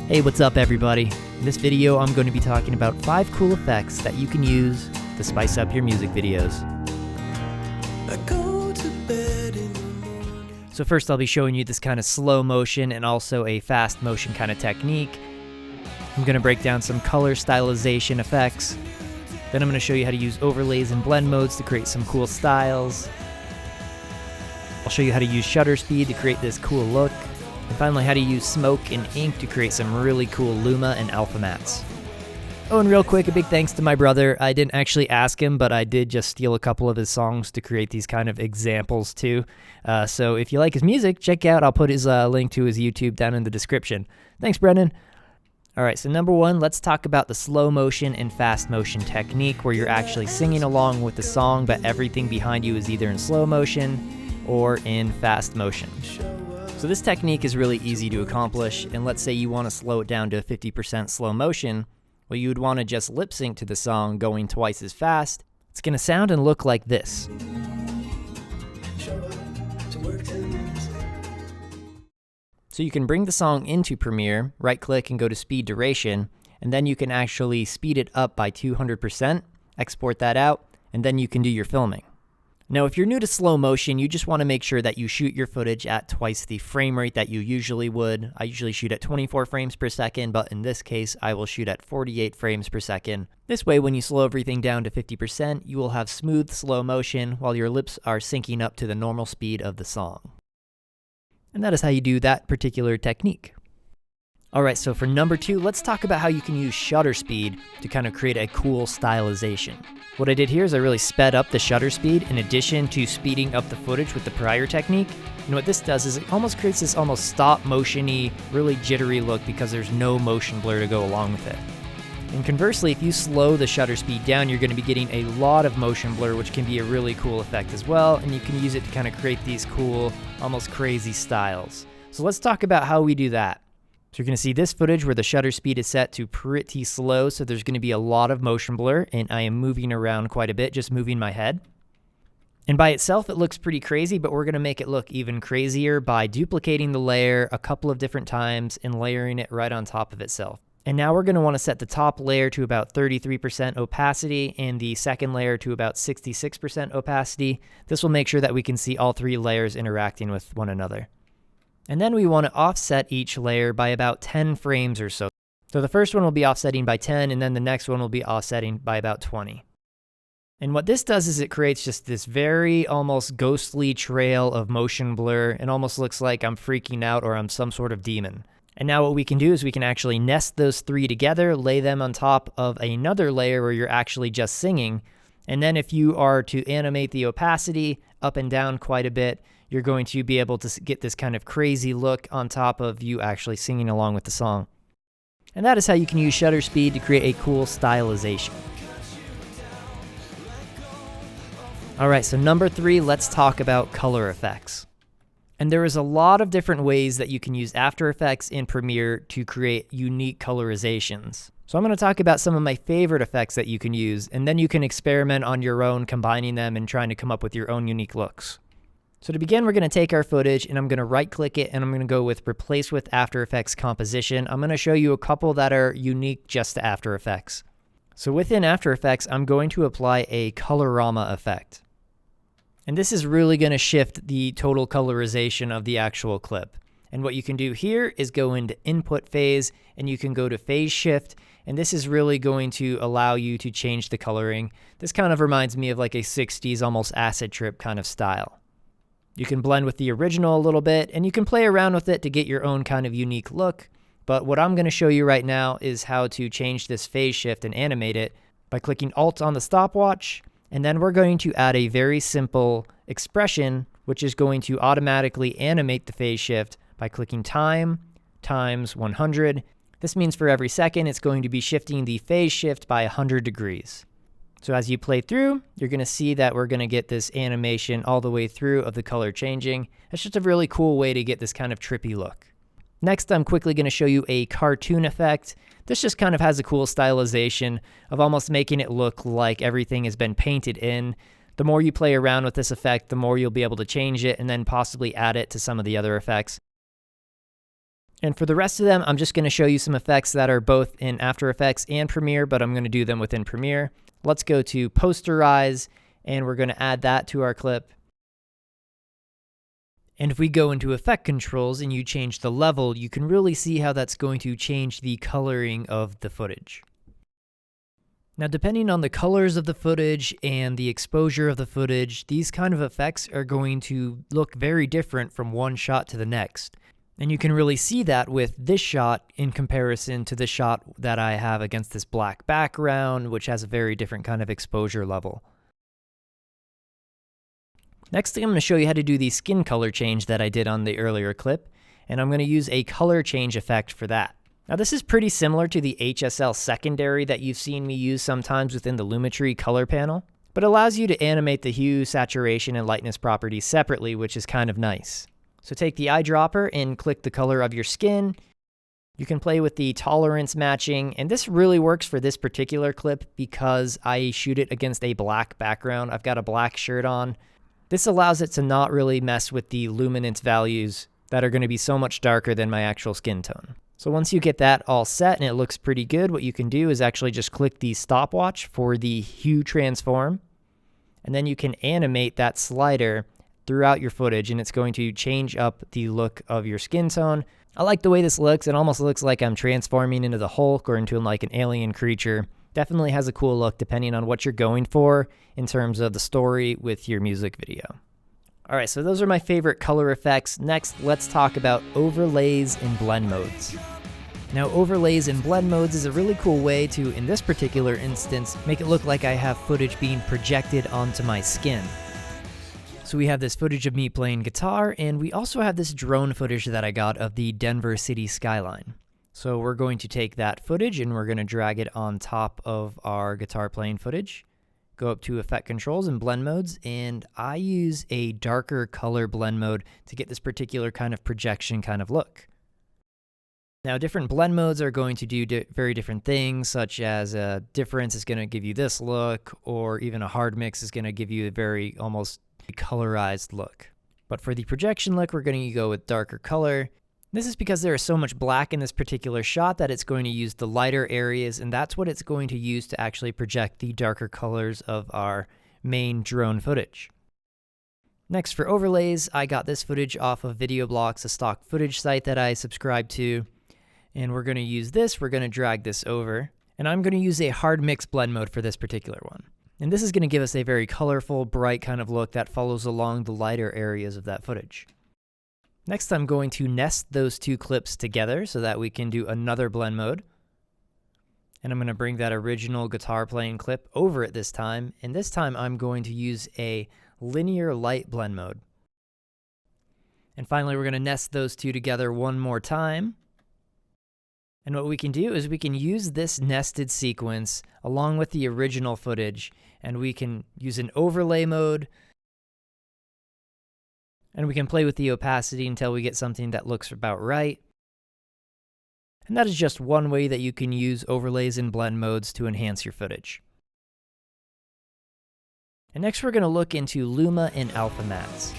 Hey, what's up everybody? In this video I'm going to be talking about 5 cool effects that you can use to spice up your music videos. So first I'll be showing you this kind of slow motion and also a fast motion kind of technique. I'm going to break down some color stylization effects. Then I'm going to show you how to use overlays and blend modes to create some cool styles. I'll show you how to use shutter speed to create this cool look. And finally, how to use smoke and ink to create some really cool Luma and alpha mats. Oh, and real quick, a big thanks to my brother. I didn't actually ask him, but I did just steal a couple of his songs to create these kind of examples too. So if you like his music, check out, I'll put his link to his YouTube down in the description. Thanks, Brendan. All right, so number 1, let's talk about the slow motion and fast motion technique where you're actually singing along with the song, but everything behind you is either in slow motion or in fast motion. So this technique is really easy to accomplish, and let's say you want to slow it down to 50% slow motion, well, you would want to just lip sync to the song going twice as fast. It's going to sound and look like this. So you can bring the song into Premiere, right-click and go to Speed Duration, and then you can actually speed it up by 200%, export that out, and then you can do your filming. Now, if you're new to slow motion, you just want to make sure that you shoot your footage at twice the frame rate that you usually would. I usually shoot at 24 frames per second, but in this case, I will shoot at 48 frames per second. This way, when you slow everything down to 50%, you will have smooth slow motion while your lips are syncing up to the normal speed of the song. And that is how you do that particular technique. Alright, so for number 2, let's talk about how you can use shutter speed to kind of create a cool stylization. What I did here is I really sped up the shutter speed in addition to speeding up the footage with the prior technique. And what this does is it almost creates this almost stop motion-y, really jittery look because there's no motion blur to go along with it. And conversely, if you slow the shutter speed down, you're going to be getting a lot of motion blur, which can be a really cool effect as well. And you can use it to kind of create these cool, almost crazy styles. So let's talk about how we do that. So you're going to see this footage where the shutter speed is set to pretty slow, so there's going to be a lot of motion blur, and I am moving around quite a bit, just moving my head. And by itself, it looks pretty crazy, but we're going to make it look even crazier by duplicating the layer a couple of different times and layering it right on top of itself. And now we're going to want to set the top layer to about 33% opacity and the second layer to about 66% opacity. This will make sure that we can see all 3 layers interacting with one another. And then we want to offset each layer by about 10 frames or so. So the first one will be offsetting by 10, and then the next one will be offsetting by about 20. And what this does is it creates just this very almost ghostly trail of motion blur. It almost looks like I'm freaking out or I'm some sort of demon. And now what we can do is we can actually nest those 3 together, lay them on top of another layer where you're actually just singing. And then if you are to animate the opacity up and down quite a bit, you're going to be able to get this kind of crazy look on top of you actually singing along with the song. And that is how you can use shutter speed to create a cool stylization. Alright, so number 3, let's talk about color effects. And there is a lot of different ways that you can use After Effects in Premiere to create unique colorizations. So I'm going to talk about some of my favorite effects that you can use, and then you can experiment on your own, combining them and trying to come up with your own unique looks. So to begin, we're going to take our footage and I'm going to right-click it and I'm going to go with Replace with After Effects Composition. I'm going to show you a couple that are unique just to After Effects. So within After Effects, I'm going to apply a Colorama effect. And this is really going to shift the total colorization of the actual clip. And what you can do here is go into Input Phase and you can go to Phase Shift. And this is really going to allow you to change the coloring. This kind of reminds me of like a 60s almost acid trip kind of style. You can blend with the original a little bit, and you can play around with it to get your own kind of unique look. But what I'm going to show you right now is how to change this phase shift and animate it by clicking Alt on the stopwatch, and then we're going to add a very simple expression, which is going to automatically animate the phase shift by clicking Time times 100. This means for every second, it's going to be shifting the phase shift by 100 degrees. So as you play through, you're going to see that we're going to get this animation all the way through of the color changing. It's just a really cool way to get this kind of trippy look. Next, I'm quickly going to show you a cartoon effect. This just kind of has a cool stylization of almost making it look like everything has been painted in. The more you play around with this effect, the more you'll be able to change it and then possibly add it to some of the other effects. And for the rest of them, I'm just going to show you some effects that are both in After Effects and Premiere, but I'm going to do them within Premiere. Let's go to Posterize, and we're going to add that to our clip. And if we go into Effect Controls and you change the level, you can really see how that's going to change the coloring of the footage. Now, depending on the colors of the footage and the exposure of the footage, these kind of effects are going to look very different from one shot to the next. And you can really see that with this shot in comparison to the shot that I have against this black background, which has a very different kind of exposure level. Next thing, I'm going to show you how to do the skin color change that I did on the earlier clip, and I'm going to use a color change effect for that. Now, this is pretty similar to the HSL secondary that you've seen me use sometimes within the Lumetri color panel, but allows you to animate the hue, saturation, and lightness properties separately, which is kind of nice. So take the eyedropper and click the color of your skin. You can play with the tolerance matching, and this really works for this particular clip because I shoot it against a black background. I've got a black shirt on. This allows it to not really mess with the luminance values that are going to be so much darker than my actual skin tone. So once you get that all set and it looks pretty good, what you can do is actually just click the stopwatch for the hue transform, and then you can animate that slider throughout your footage, and it's going to change up the look of your skin tone. I like the way this looks. It almost looks like I'm transforming into the Hulk or into like an alien creature. Definitely has a cool look depending on what you're going for in terms of the story with your music video. All right, so those are my favorite color effects. Next, let's talk about overlays and blend modes. Now, overlays and blend modes is a really cool way to, in this particular instance, make it look like I have footage being projected onto my skin. So we have this footage of me playing guitar, and we also have this drone footage that I got of the Denver city skyline. So we're going to take that footage and we're going to drag it on top of our guitar playing footage. Go up to Effect Controls and Blend Modes, and I use a darker color blend mode to get this particular kind of projection kind of look. Now, different blend modes are going to do very different things, such as a difference is going to give you this look, or even a hard mix is going to give you a very almost colorized look. But for the projection look, we're going to go with darker color. This is because there is so much black in this particular shot that it's going to use the lighter areas, and that's what it's going to use to actually project the darker colors of our main drone footage. Next, for overlays, I got this footage off of Video Blocks, a stock footage site that I subscribe to, and we're going to use this. We're going to drag this over, and I'm going to use a hard mix blend mode for this particular one. And this is going to give us a very colorful, bright kind of look that follows along the lighter areas of that footage. Next, I'm going to nest those two clips together so that we can do another blend mode. And I'm going to bring that original guitar playing clip over it this time. And this time I'm going to use a linear light blend mode. And finally, we're going to nest those two together one more time. And what we can do is we can use this nested sequence along with the original footage, and we can use an overlay mode, and we can play with the opacity until we get something that looks about right. And that is just one way that you can use overlays and blend modes to enhance your footage. And next we're going to look into Luma and Alpha Mats.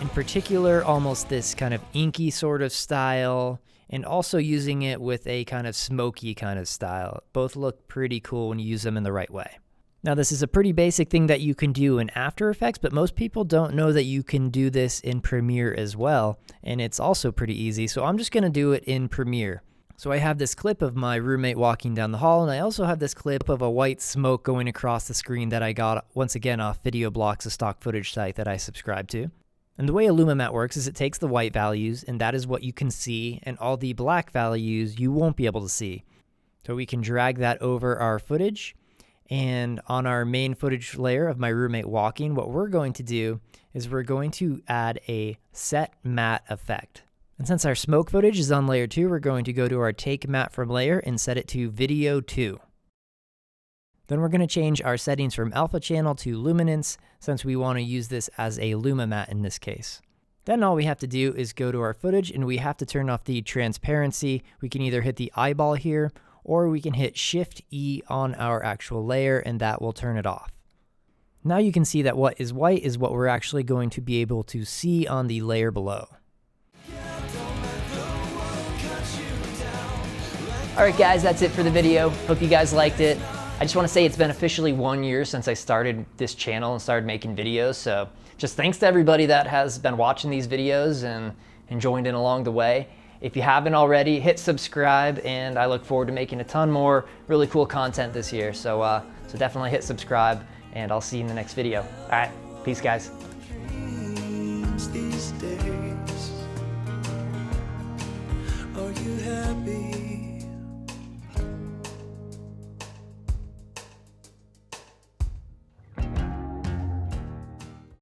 In particular, almost this kind of inky sort of style, and also using it with a kind of smoky kind of style. Both look pretty cool when you use them in the right way. Now, this is a pretty basic thing that you can do in After Effects, but most people don't know that you can do this in Premiere as well, and it's also pretty easy, so I'm just going to do it in Premiere. So I have this clip of my roommate walking down the hall, and I also have this clip of a white smoke going across the screen that I got, once again, off Video Blocks, a stock footage site that I subscribe to. And the way a Luma Mat works is it takes the white values, and that is what you can see, and all the black values you won't be able to see. So we can drag that over our footage, and on our main footage layer of my roommate walking, what we're going to do is we're going to add a set matte effect. And since our smoke footage is on layer 2, we're going to go to our take matte from layer and set it to video 2. Then we're going to change our settings from alpha channel to luminance, since we want to use this as a Luma Mat in this case. Then all we have to do is go to our footage and we have to turn off the transparency. We can either hit the eyeball here, or we can hit Shift E on our actual layer and that will turn it off. Now you can see that what is white is what we're actually going to be able to see on the layer below. All right, guys, that's it for the video. Hope you guys liked it. I just want to say it's been officially 1 year since I started this channel and started making videos. So just thanks to everybody that has been watching these videos and joined in along the way. If you haven't already, hit subscribe, and I look forward to making a ton more really cool content this year. So, so definitely hit subscribe, and I'll see you in the next video. All right, peace, guys. These days, are you happy?